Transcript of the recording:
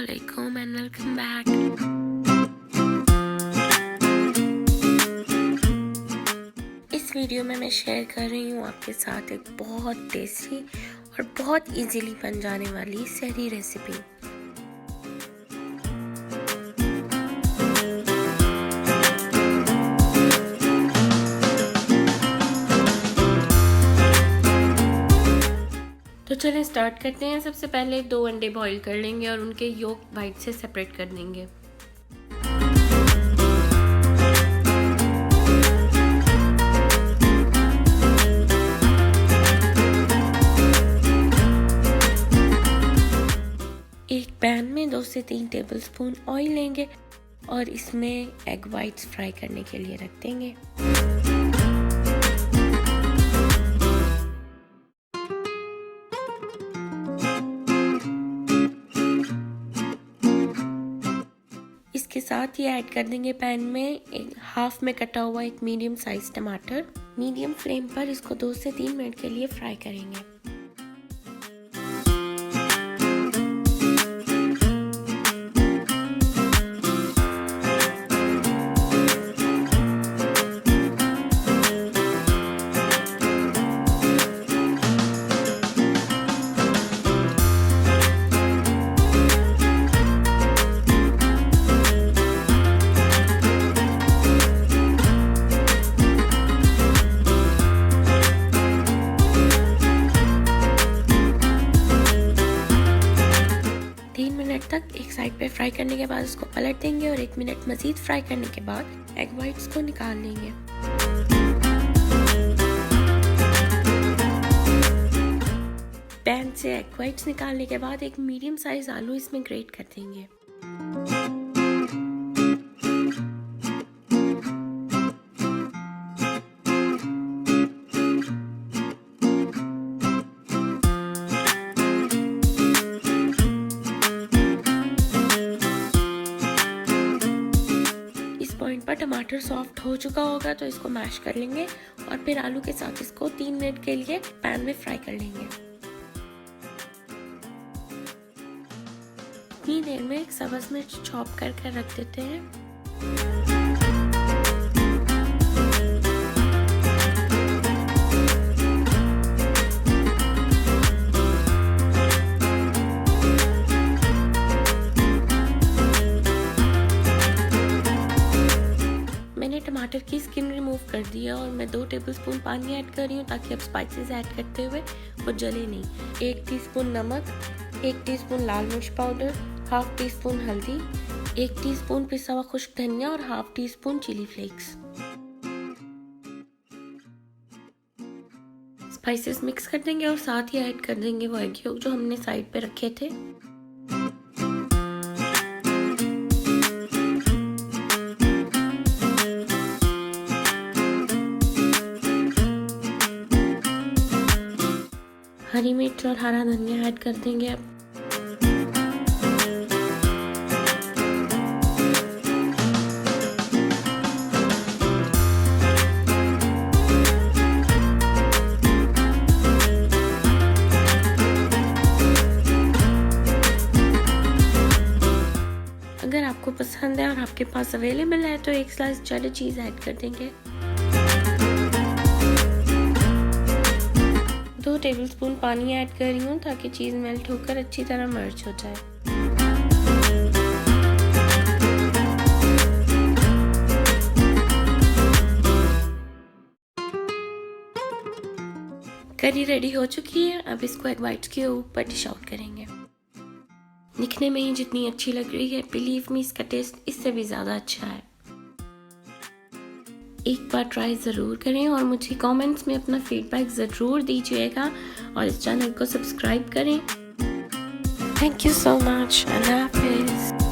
अस्सलामुअलैकुम and welcome back. इस video में मैं शेयर कर रही हूँ आपके साथ एक बहुत टेस्टी और बहुत इजीली बन जाने वाली सहरी रेसिपी। तो चलें स्टार्ट करते हैं। सबसे पहले 2 अंडे बॉईल कर लेंगे और उनके योक वाइट से सेपरेट कर देंगे। एक पैन में 2 से 3 टेबलस्पून ऑयल लेंगे और इसमें एग वाइट्स फ्राई करने के लिए रख देंगे। इसके साथ ही ऐड कर देंगे पैन में एक हाफ में कटा हुआ एक मीडियम साइज टमाटर। मीडियम फ्लेम पर इसको 2 से 3 मिनट के लिए फ्राई करेंगे। तक एक साइड पे फ्राई करने के बाद इसको पलट देंगे और 1 मिनट मजीद फ्राई करने के बाद एग वाइट्स को निकाल लेंगे। पैन से एग वाइट्स निकालने के बाद एक मीडियम साइज आलू इसमें ग्रेट कर देंगे। पॉइंट पर टमाटर सॉफ्ट हो चुका होगा तो इसको मैश कर लेंगे और फिर आलू के साथ इसको 3 मिनट के लिए पैन में फ्राई कर लेंगे। इतनी देर में एक सब्ज मिर्च चॉप करके रख देते हैं। टमाटर की स्किन रिमूव कर दिया और मैं 2 टेबलस्पून पानी ऐड कर रही हूँ ताकि अब स्पाइसेस ऐड करते हुए वो जले नहीं। 1 टीस्पून नमक, 1 टीस्पून लाल मिर्च पाउडर, हाफ टीस्पून हल्दी, 1 टीस्पून पिसा हुआ खुश्क धनिया और half teaspoon chilli flakes. Spices mix कर देंगे और साथ ही ऐड कर देंगे वो एग योक जो हमने साइड पे रखे थे। हरी मिर्च और हरा धनिया ऐड कर देंगे अब। अगर आपको पसंद है और आपके पास अवेलेबल है तो 1 स्लाइस चेडर चीज ऐड कर देंगे। 2 टेबलस्पून पानी ऐड कर रही हूँ ताकि चीज़ मेल्ट होकर अच्छी तरह मर्ज हो जाए। करी रेडी हो चुकी है। अब इसको एग वाइट्स के ऊपर डिश आउट करेंगे। दिखने में ही जितनी अच्छी लग रही है, बिलीव मी इसका टेस्ट इससे भी ज़्यादा अच्छा है। एक बार ट्राई ज़रूर करें और मुझे कमेंट्स में अपना फीडबैक ज़रूर दीजिएगा और इस चैनल को सब्सक्राइब करें। Thank you so much. अल्लाह हाफिज़।